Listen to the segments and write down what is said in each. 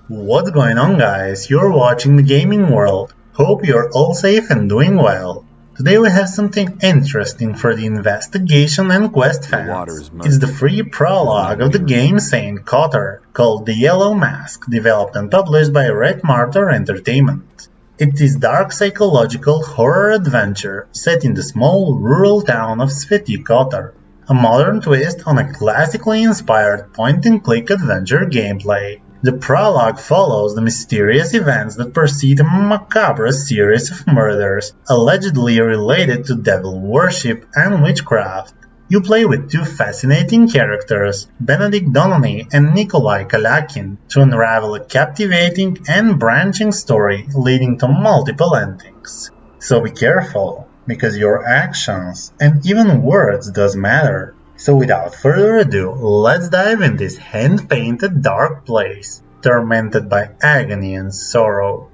What's going on, guys? You're watching the gaming world. Hope you're all safe and doing well. Today we have something interesting for the investigation and quest The water fans. is It's the murky. free prologue no of the mirror. game Saint Kotar, called The Yellow Mask, developed and published by Red Martyr Entertainment. It is dark psychological horror adventure set in the small rural town of Sveti Kotar, a modern twist on a classically inspired point-and-click adventure gameplay. The prologue follows the mysterious events that precede a macabre series of murders, allegedly related to devil worship and witchcraft. You play with two fascinating characters, Benedek Dohnany and Nikolay Kalyakin, to unravel a captivating and branching story leading to multiple endings. So be careful, because your actions and even words does matter. So without further ado, let's dive in this hand-painted dark place, tormented by agony and sorrow.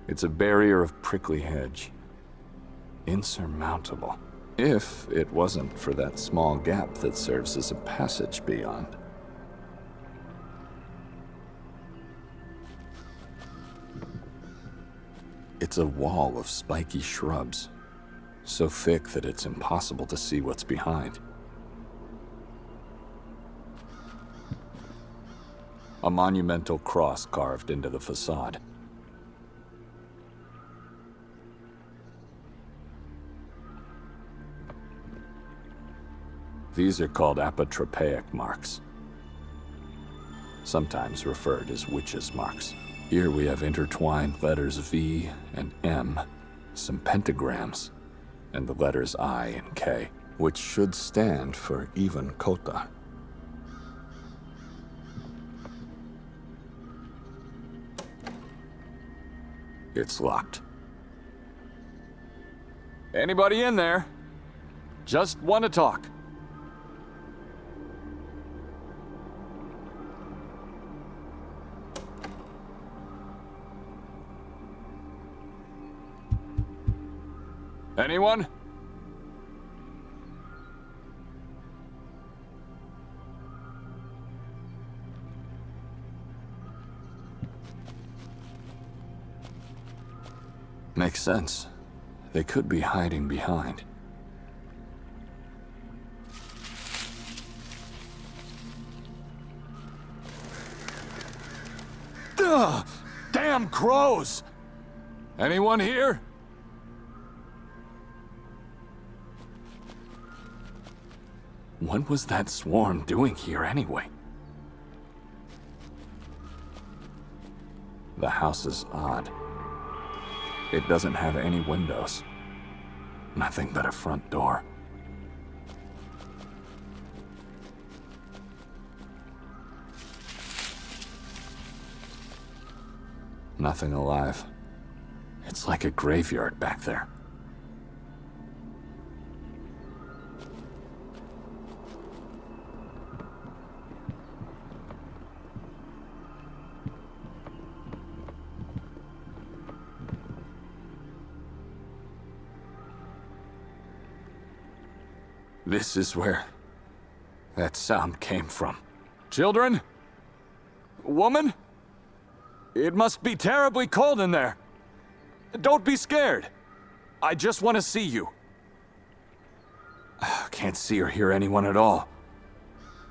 It's a barrier of prickly hedge. Insurmountable. If it wasn't for that small gap that serves as a passage beyond. It's a wall of spiky shrubs, so thick that it's impossible to see what's behind. A monumental cross carved into the facade. These are called Apotropaic Marks, sometimes referred as witches' marks. Here we have intertwined letters V and M, some pentagrams, and the letters I and K, which should stand for even Kotar. It's locked. Anybody in there? Just want to talk. Anyone? Makes sense. They could be hiding behind. Ugh! Damn crows! Anyone here? What was that swarm doing here anyway? The house is odd. It doesn't have any windows. Nothing but a front door. Nothing alive. It's like a graveyard back there. This is where that sound came from. Children? Woman? It must be terribly cold in there. Don't be scared. I just want to see you. Can't see or hear anyone at all.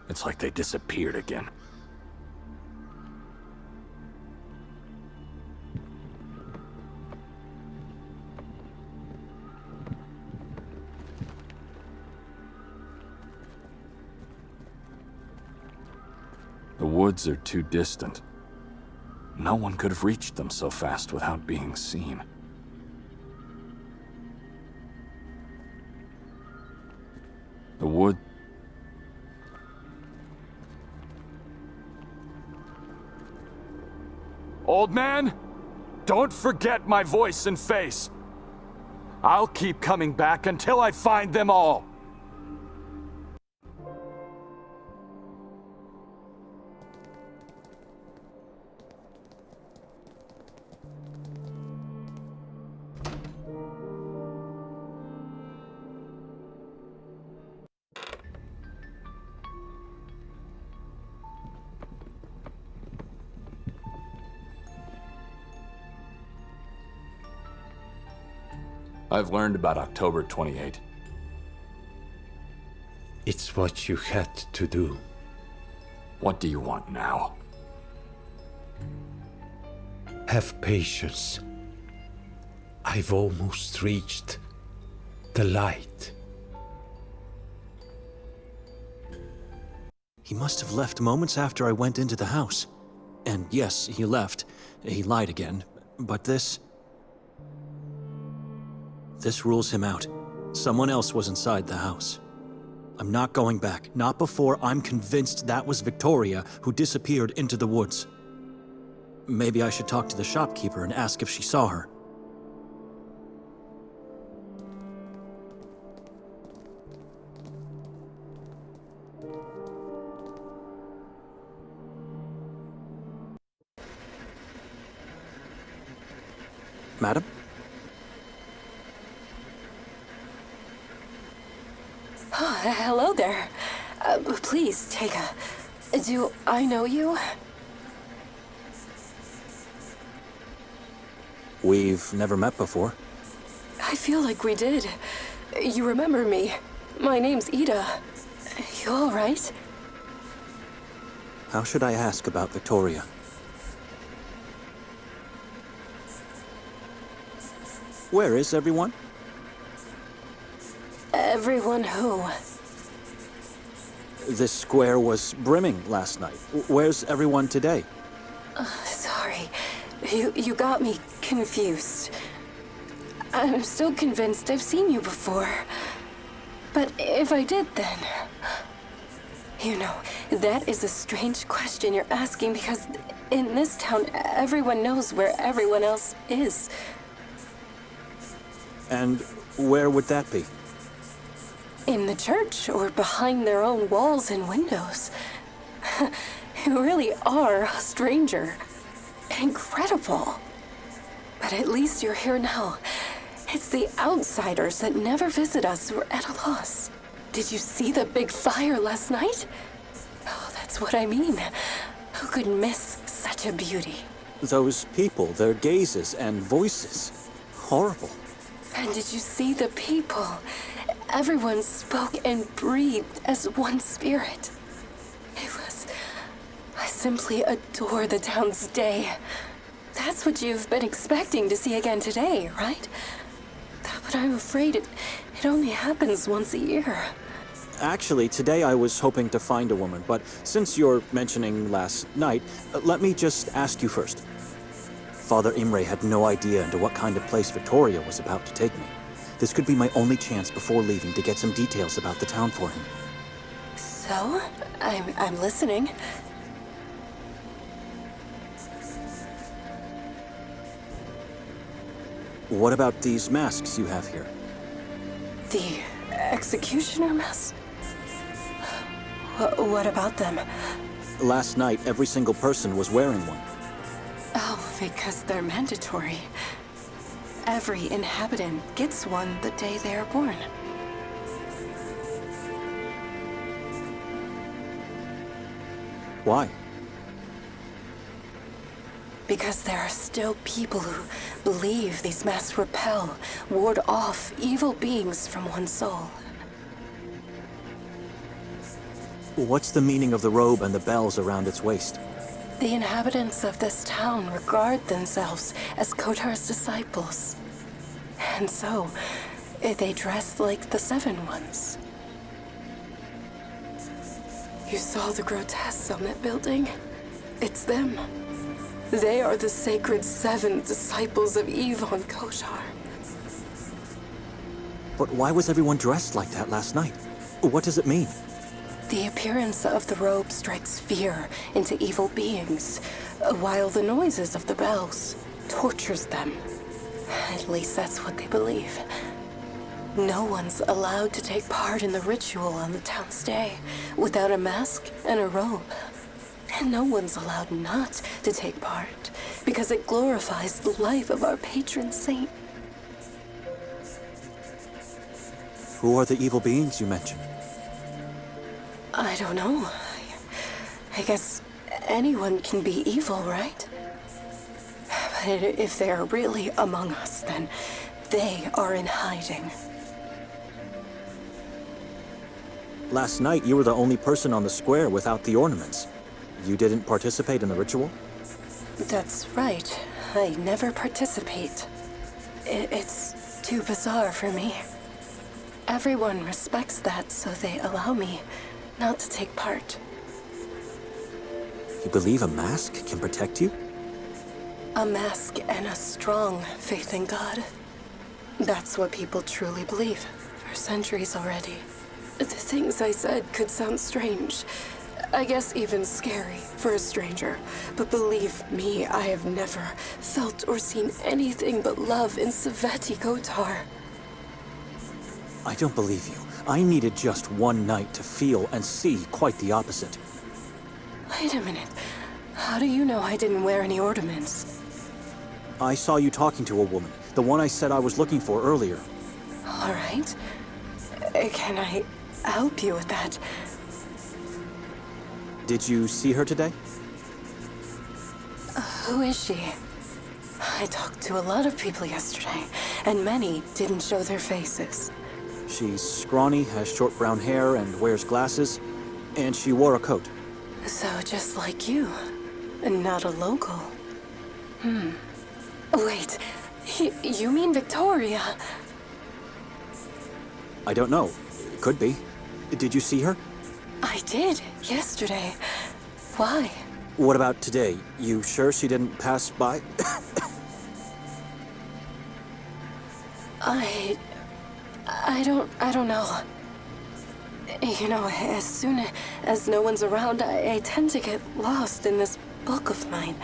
It's like they disappeared again. The woods are too distant. No one could have reached them so fast without being seen. The wood... Old man, don't forget my voice and face. I'll keep coming back until I find them all. I've learned about October 28. It's what you had to do. What do you want now? Have patience. I've almost reached the light. He must have left moments after I went into the house. And yes, he left. He lied again. But this rules him out. Someone else was inside the house. I'm not going back. Not before I'm convinced that was Victoria who disappeared into the woods. Maybe I should talk to the shopkeeper and ask if she saw her. Madam? Oh, hello there. Please, take a... Do I know you? We've never met before. I feel like we did. You remember me. My name's Ida. You all right? How should I ask about Victoria? Where is everyone? Everyone who? This square was brimming last night. Where's everyone today? Sorry. You got me confused. I'm still convinced I've seen you before. But if I did, then... You know, that is a strange question you're asking because in this town, everyone knows where everyone else is. And where would that be? In the church, or behind their own walls and windows. You really are a stranger. Incredible. But at least you're here now. It's the outsiders that never visit us who are at a loss. Did you see the big fire last night? Oh, that's what I mean. Who could miss such a beauty? Those people, their gazes and voices. Horrible. And did you see the people? Everyone spoke and breathed as one spirit. I simply adore the town's day. That's what you've been expecting to see again today, right? But I'm afraid it only happens once a year. Actually, today I was hoping to find a woman, but since you're mentioning last night, let me just ask you first. Father Imre had no idea into what kind of place Victoria was about to take me. This could be my only chance before leaving to get some details about the town for him. So, I'm listening. What about these masks you have here? The executioner mask? What about them? Last night, every single person was wearing one. Oh, because they're mandatory. Every inhabitant gets one the day they are born. Why? Because there are still people who believe these masks repel, ward off evil beings from one's soul. What's the meaning of the robe and the bells around its waist? The inhabitants of this town regard themselves as Kotar's disciples. And so, they dress like the Seven Ones. You saw the grotesques on that building? It's them. They are the sacred seven disciples of Ivan Kotar. But why was everyone dressed like that last night? What does it mean? The appearance of the robe strikes fear into evil beings, while the noises of the bells tortures them. At least that's what they believe. No one's allowed to take part in the ritual on the town's day without a mask and a robe. And no one's allowed not to take part, because it glorifies the life of our patron saint. Who are the evil beings you mentioned? I don't know. I guess anyone can be evil, right? But if they're really among us, then They are in hiding. Last night, you were the only person on the square without the ornaments. You didn't participate in the ritual? That's right. I never participate. It's too bizarre for me. Everyone respects that, so they allow me not to take part. You believe a mask can protect you? A mask and a strong faith in God. That's what people truly believe for centuries already. The things I said could sound strange. I guess even scary for a stranger. But believe me, I have never felt or seen anything but love in Sveti Kotar. I don't believe you. I needed just one night to feel and see quite the opposite. Wait a minute. How do you know I didn't wear any ornaments? I saw you talking to a woman, the one I said I was looking for earlier. All right. Can I help you with that? Did you see her today? Who is she? I talked to a lot of people yesterday, and many didn't show their faces. She's scrawny, has short brown hair, and wears glasses, and she wore a coat. So just like you, and not a local. Wait, you mean Victoria? I don't know. It could be. Did you see her? I did, yesterday. Why? What about today? You sure she didn't pass by? I don't know. You know, as soon as no one's around, I tend to get lost in this book of mine.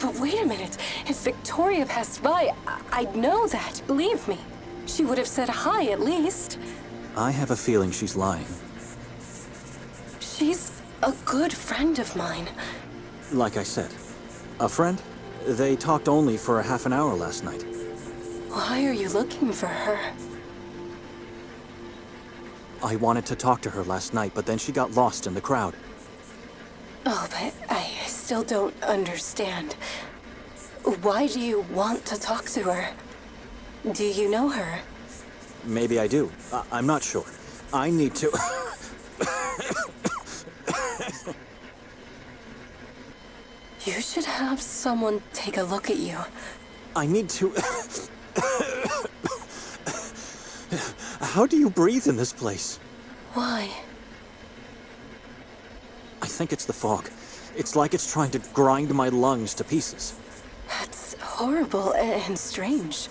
But wait a minute. If Victoria passed by, I'd know that, believe me. She would have said hi, at least. I have a feeling she's lying. She's a good friend of mine. Like I said, a friend? They talked only for a half an hour last night. Why are you looking for her? I wanted to talk to her last night, but then she got lost in the crowd. Oh, but I still don't understand. Why do you want to talk to her? Do you know her? Maybe I do. I'm not sure. I need to... You should have someone take a look at you. I need to... How do you breathe in this place? Why? I think it's the fog. It's like it's trying to grind my lungs to pieces. That's horrible and strange.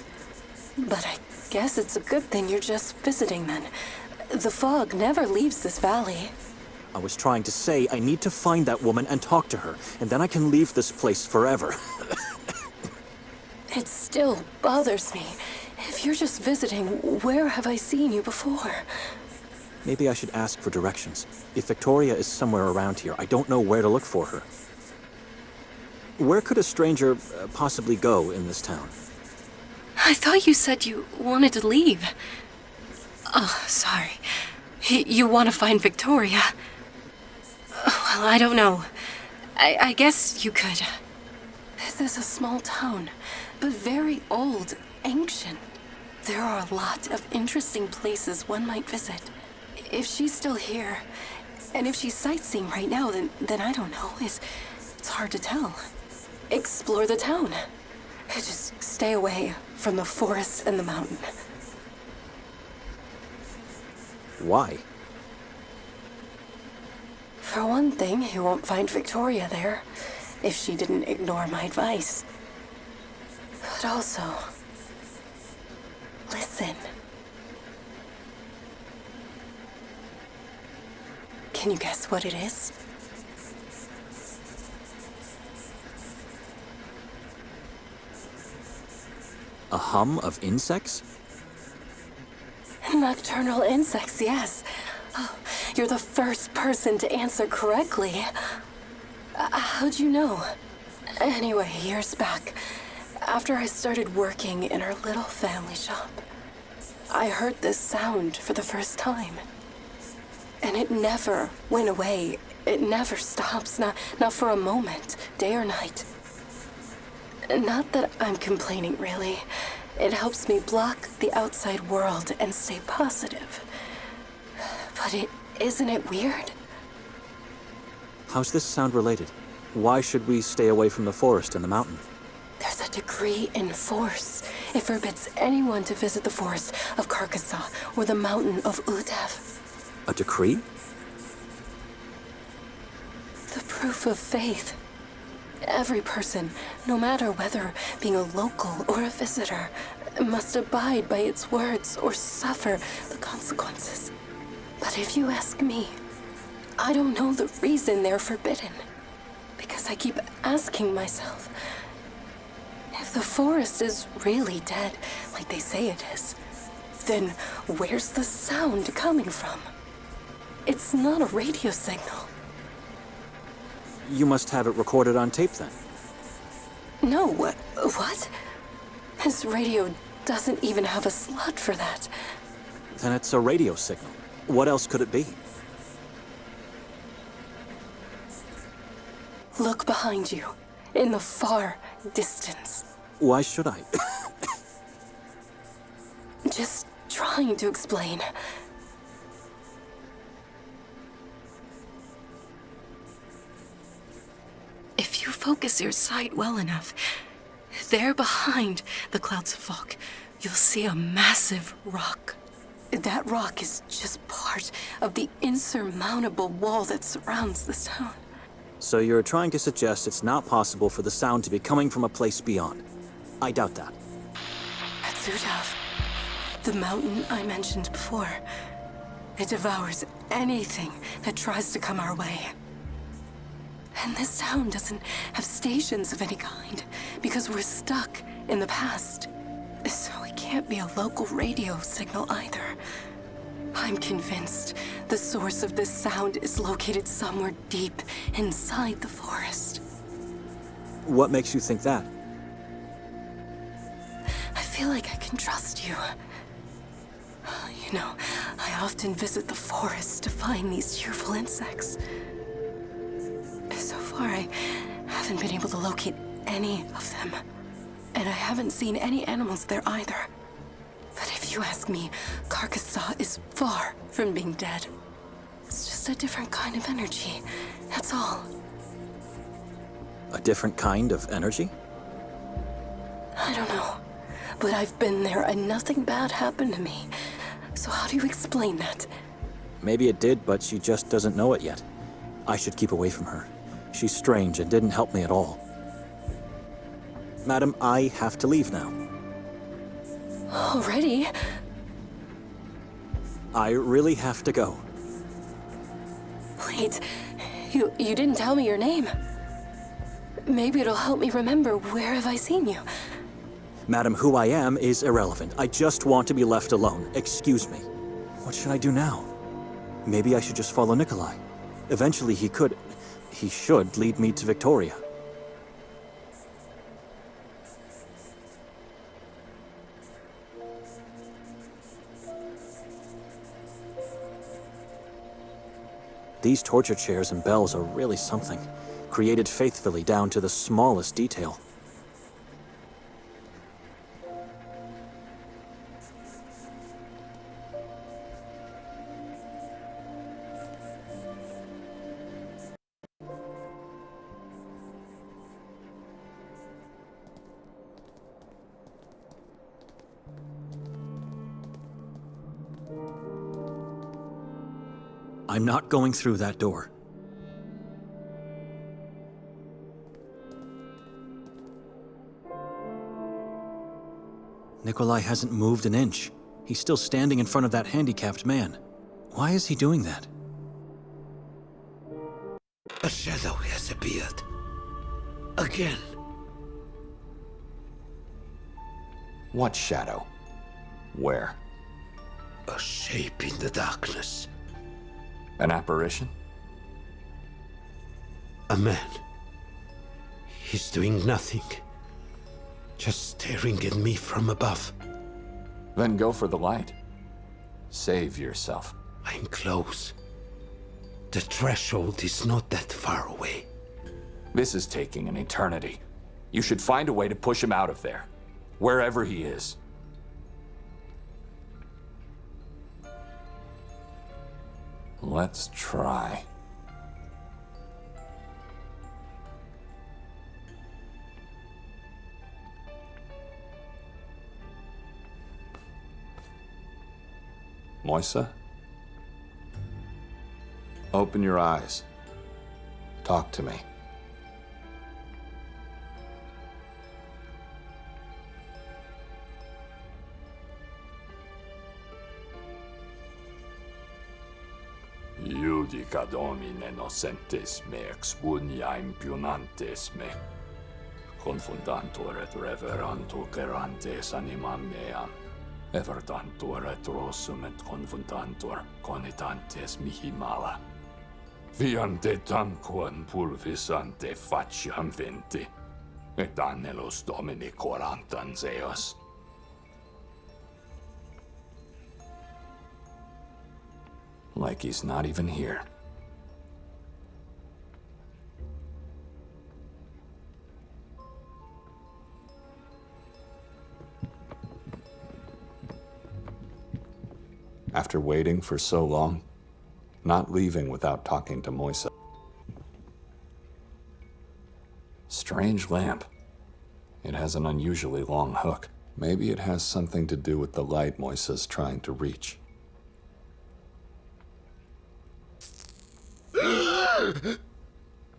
But I guess it's a good thing you're just visiting then. The fog never leaves this valley. I was trying to say I need to find that woman and talk to her, and then I can leave this place forever. It still bothers me. If you're just visiting, where have I seen you before? Maybe I should ask for directions. If Victoria is somewhere around here, I don't know where to look for her. Where could a stranger possibly go in this town? I thought you said you wanted to leave. Oh, sorry. You want to find Victoria? Well, I don't know. I guess you could. This is a small town, but very old, ancient. There are a lot of interesting places one might visit. If she's still here, and if she's sightseeing right now, then I don't know. It's hard to tell. Explore the town. Just stay away from the forest and the mountain. Why? For one thing, you won't find Victoria there, if she didn't ignore my advice. But also, listen. Can you guess what it is? A hum of insects? Nocturnal insects, yes. Oh, you're the first person to answer correctly. How'd you know? Anyway, years back, after I started working in our little family shop, I heard this sound for the first time. And it never went away. It never stops, not for a moment, day or night. Not that I'm complaining, really. It helps me block the outside world and stay positive. But isn't it weird? How's this sound related? Why should we stay away from the forest and the mountain? There's a decree in force. It forbids anyone to visit the forest of Carcassonne or the mountain of Udev. A decree? The proof of faith. Every person, no matter whether being a local or a visitor, must abide by its words or suffer the consequences. But if you ask me, I don't know the reason they're forbidden. Because I keep asking myself, if the forest is really dead, like they say it is, then where's the sound coming from? It's not a radio signal. You must have it recorded on tape then. No, what? This radio doesn't even have a slot for that. Then it's a radio signal. What else could it be? Look behind you, in the far distance. Why should I? Just trying to explain. If you focus your sight well enough, there behind the clouds of fog, you'll see a massive rock. That rock is just part of the insurmountable wall that surrounds this town. So you're trying to suggest it's not possible for the sound to be coming from a place beyond. I doubt that. That's Udav, the mountain I mentioned before. It devours anything that tries to come our way. And this town doesn't have stations of any kind, because we're stuck in the past. So it can't be a local radio signal either. I'm convinced the source of this sound is located somewhere deep inside the forest. What makes you think that? I feel like I can trust you. You know, I often visit the forest to find these cheerful insects. So far, I haven't been able to locate any of them. And I haven't seen any animals there either. But if you ask me, Carcassonne is far from being dead. It's just a different kind of energy, that's all. A different kind of energy? I don't know, but I've been there and nothing bad happened to me. So how do you explain that? Maybe it did, but she just doesn't know it yet. I should keep away from her. She's strange and didn't help me at all. Madam, I have to leave now. Already? I really have to go. Wait, you didn't tell me your name. Maybe it'll help me remember where have I seen you. Madam, who I am is irrelevant. I just want to be left alone. Excuse me. What should I do now? Maybe I should just follow Nikolay. Eventually he should lead me to Victoria. These torture chairs and bells are really something, created faithfully down to the smallest detail. I'm not going through that door. Nikolay hasn't moved an inch. He's still standing in front of that handicapped man. Why is he doing that? A shadow has appeared. Again. What shadow? Where? A shape in the darkness. An apparition? A man. He's doing nothing. Just staring at me from above. Then go for the light. Save yourself. I'm close. The threshold is not that far away. This is taking an eternity. You should find a way to push him out of there. Wherever he is. Let's try. Moisa? Open your eyes. Talk to me. Judica Domine nocentes me expunia impunantes me. Confundantur et reverantur gerantes animam meam. Evertantur et rossum et confundantur conitantes mihi mala. Viante tanquam pulvisante faciam venti. Et annelos Domini corantan zeos. Like he's not even here. After waiting for so long, not leaving without talking to Moisa. Strange lamp. It has an unusually long hook. Maybe it has something to do with the light Moisa's trying to reach.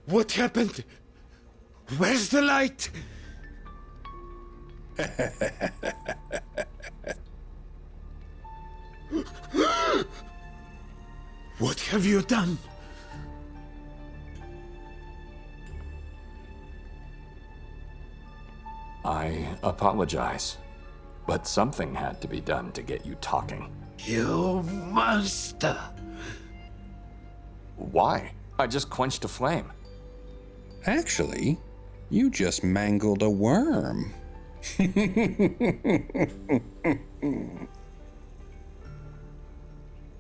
What happened? Where's the light? What have you done? I apologize, but something had to be done to get you talking. You monster! Why? I just quenched a flame. Actually, you just mangled a worm.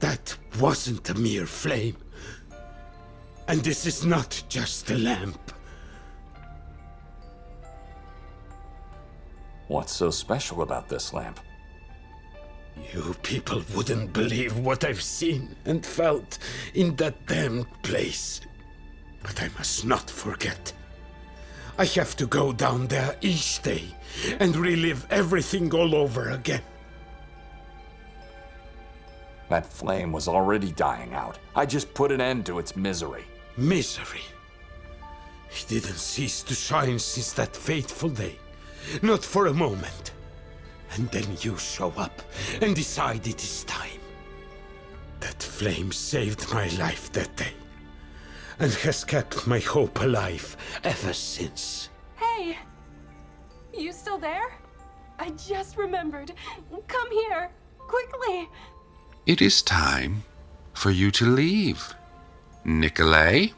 That wasn't a mere flame. And this is not just a lamp. What's so special about this lamp? You people wouldn't believe what I've seen and felt in that damned place. But I must not forget. I have to go down there each day and relive everything all over again. That flame was already dying out. I just put an end to its misery. Misery. It didn't cease to shine since that fateful day. Not for a moment. And then you show up and decide it is time. That flame saved my life that day. And has kept my hope alive ever since. Hey! You still there? I just remembered. Come here, quickly! It is time for you to leave, Nikolay.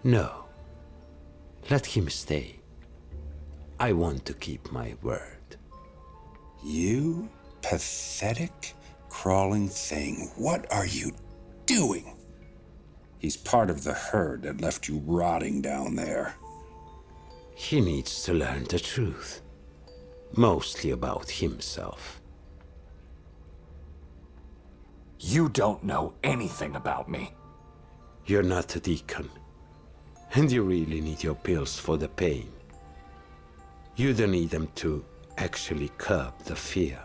No. Let him stay. I want to keep my word. You pathetic, crawling thing. What are you doing? He's part of the herd that left you rotting down there. He needs to learn the truth. Mostly about himself. You don't know anything about me. You're not a deacon. And you really need your pills for the pain. You don't need them to actually curb the fear.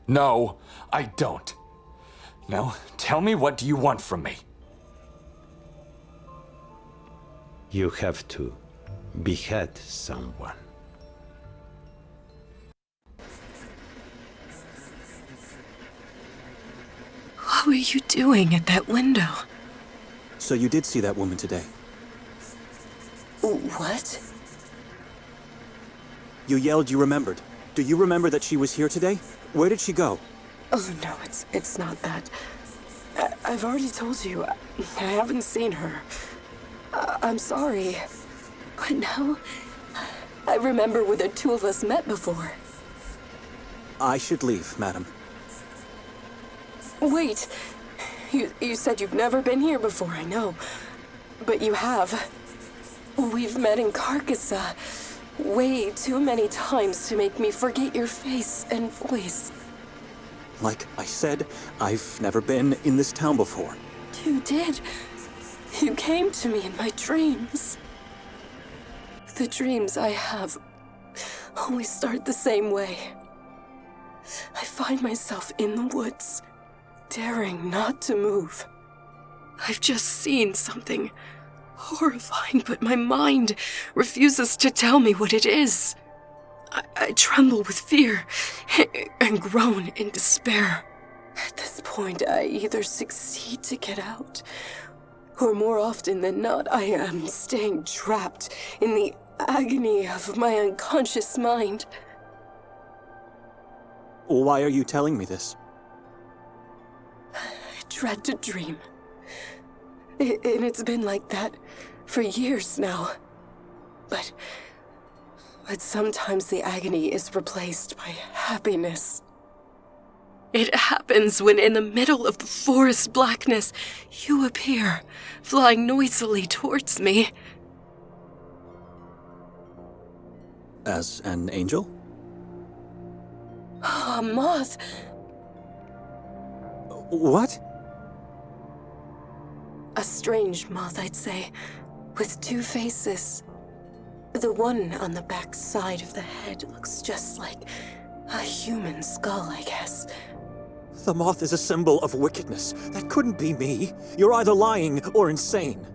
No, I don't. Now, tell me, what do you want from me? You have to behead someone. What were you doing at that window? So you did see that woman today? What? You yelled you remembered. Do you remember that she was here today? Where did she go? Oh, no, it's not that. I've already told you. I haven't seen her. I'm sorry. But no, I remember where the two of us met before. I should leave, madam. Wait. You said you've never been here before, I know. But you have. We've met in Carcassonne way too many times to make me forget your face and voice. Like I said, I've never been in this town before. You did. You came to me in my dreams. The dreams I have always start the same way. I find myself in the woods, daring not to move. I've just seen something horrifying, but my mind refuses to tell me what it is. I tremble with fear and groan in despair. At this point, I either succeed to get out, or more often than not, I am staying trapped in the agony of my unconscious mind. Why are you telling me this? I dread to dream. And it's been like that for years now. But sometimes the agony is replaced by happiness. It happens when in the middle of the forest blackness, you appear, flying noisily towards me. As an angel? A moth. What? A strange moth, I'd say, with two faces. The one on the back side of the head looks just like a human skull, I guess. The moth is a symbol of wickedness. That couldn't be me. You're either lying or insane.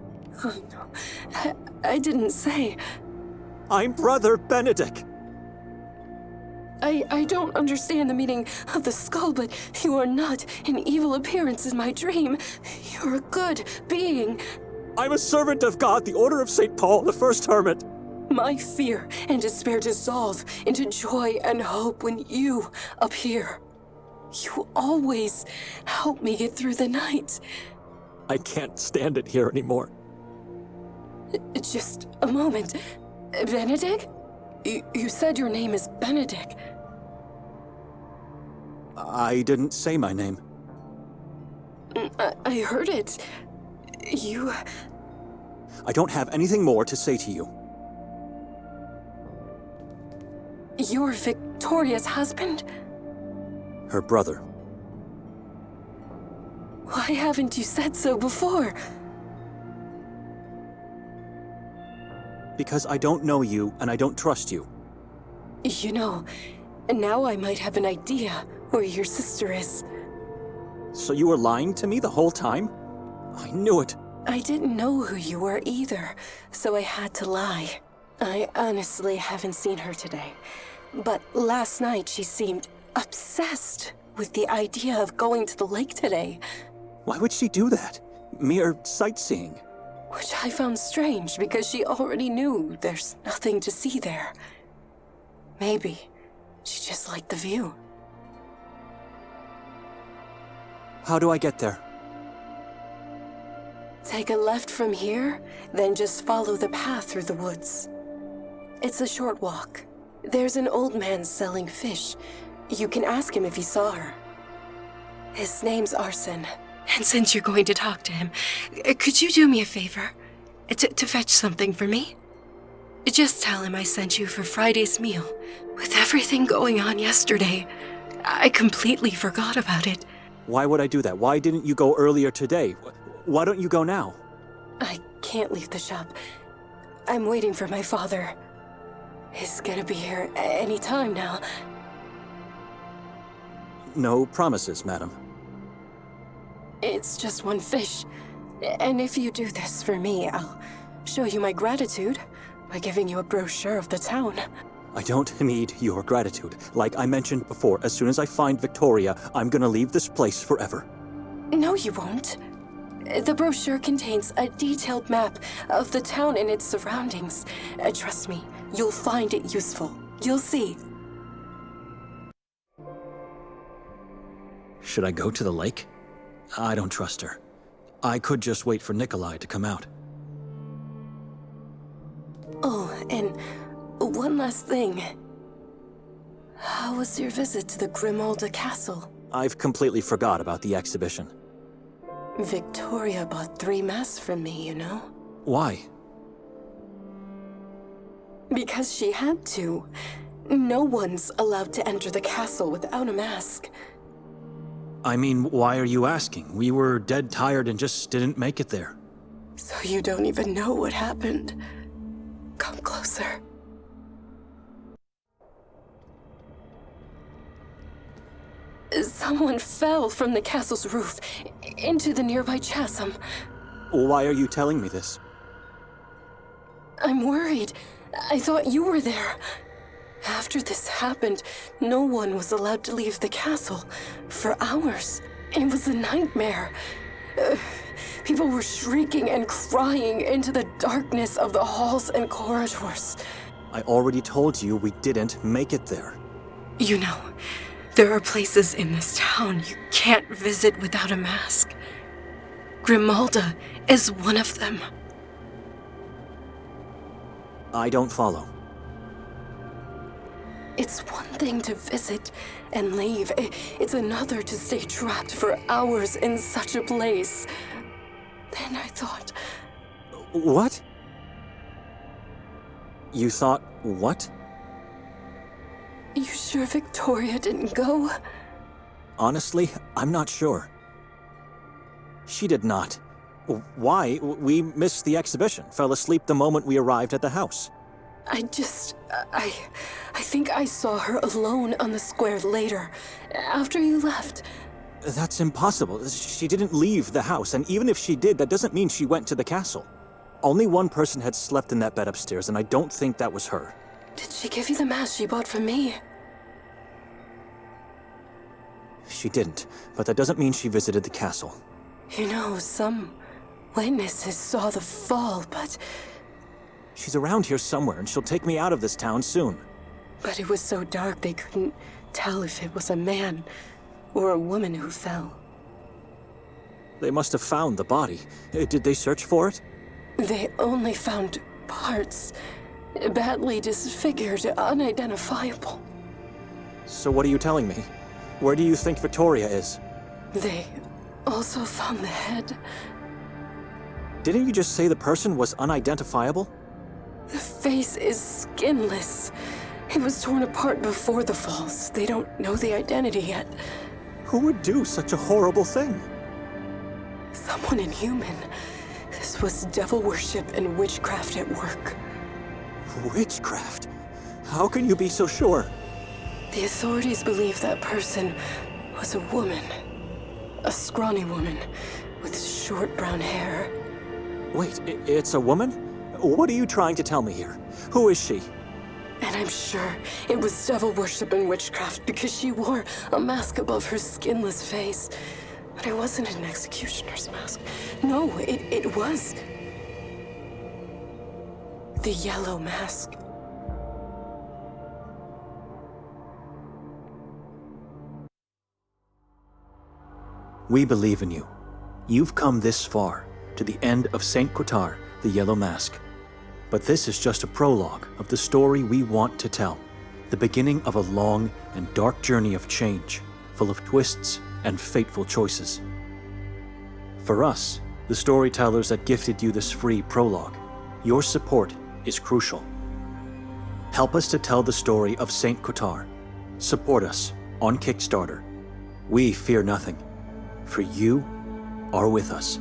Oh, no. I didn't say. I'm Brother Benedek. I don't understand the meaning of the skull, but you are not an evil appearance in my dream. You're a good being. I'm a servant of God, the Order of St. Paul, the first hermit. My fear and despair dissolve into joy and hope when you appear. You always help me get through the night. I can't stand it here anymore. Just a moment. Benedek? You said your name is Benedek. I didn't say my name. I heard it. You... I don't have anything more to say to you. You're Victoria's husband? Her brother. Why haven't you said so before? Because I don't know you and I don't trust you. You know, now I might have an idea where your sister is. So you were lying to me the whole time? I knew it. I didn't know who you were either, so I had to lie. I honestly haven't seen her today, but last night she seemed obsessed with the idea of going to the lake today. Why would she do that? Mere sightseeing. Which I found strange because she already knew there's nothing to see there. Maybe she just liked the view. How do I get there? Take a left from here, then just follow the path through the woods. It's a short walk. There's an old man selling fish. You can ask him if he saw her. His name's Arson. And since you're going to talk to him, could you do me a favor? To fetch something for me? Just tell him I sent you for Friday's meal. With everything going on yesterday, I completely forgot about it. Why would I do that? Why didn't you go earlier today? Why don't you go now? I can't leave the shop. I'm waiting for my father. He's gonna be here any time now. No promises, madam. It's just one fish. And if you do this for me, I'll show you my gratitude by giving you a brochure of the town. I don't need your gratitude. Like I mentioned before, as soon as I find Victoria, I'm gonna leave this place forever. No, you won't. The brochure contains a detailed map of the town and its surroundings. Trust me, you'll find it useful. You'll see. Should I go to the lake? I don't trust her. I could just wait for Nikolay to come out. Oh, and one last thing. How was your visit to the Grimolda Castle? I've completely forgot about the exhibition. Victoria bought 3 masks from me, you know? Why? Because she had to. No one's allowed to enter the castle without a mask. I mean, why are you asking? We were dead tired and just didn't make it there. So you don't even know what happened. Come closer. Someone fell from the castle's roof into the nearby chasm. Why are you telling me this? I'm worried. I thought you were there. After this happened, no one was allowed to leave the castle for hours. It was a nightmare. People were shrieking and crying into the darkness of the halls and corridors. I already told you we didn't make it there. You know, there are places in this town you can't visit without a mask. Grimalda is one of them. I don't follow. It's one thing to visit and leave. It's another to stay trapped for hours in such a place. Then I thought... What? You thought what? You sure Victoria didn't go? Honestly, I'm not sure. She did not. Why? We missed the exhibition, fell asleep the moment we arrived at the house. I think I saw her alone on the square later, after you left. That's impossible. She didn't leave the house, and even if she did, that doesn't mean she went to the castle. Only one person had slept in that bed upstairs, and I don't think that was her. Did she give you the mask she bought from me? She didn't, but that doesn't mean she visited the castle. You know, some witnesses saw the fall, but... She's around here somewhere, and she'll take me out of this town soon. But it was so dark they couldn't tell if it was a man or a woman who fell. They must have found the body. Did they search for it? They only found parts. Badly disfigured, unidentifiable. So what are you telling me? Where do you think Victoria is? They also found the head. Didn't you just say the person was unidentifiable? The face is skinless. It was torn apart before the falls. They don't know the identity yet. Who would do such a horrible thing? Someone inhuman. This was devil worship and witchcraft at work. Witchcraft? How can you be so sure? The authorities believe that person was a woman. A scrawny woman with short brown hair. Wait, it's a woman? What are you trying to tell me here? Who is she? And I'm sure it was devil worship and witchcraft because she wore a mask above her skinless face. But it wasn't an executioner's mask. No, it was... the yellow mask. We believe in you. You've come this far, to the end of Saint Kotar, the Yellow Mask. But this is just a prologue of the story we want to tell, the beginning of a long and dark journey of change, full of twists and fateful choices. For us, the storytellers that gifted you this free prologue, your support is crucial. Help us to tell the story of Saint Kotar. Support us on Kickstarter. We fear nothing, for you are with us.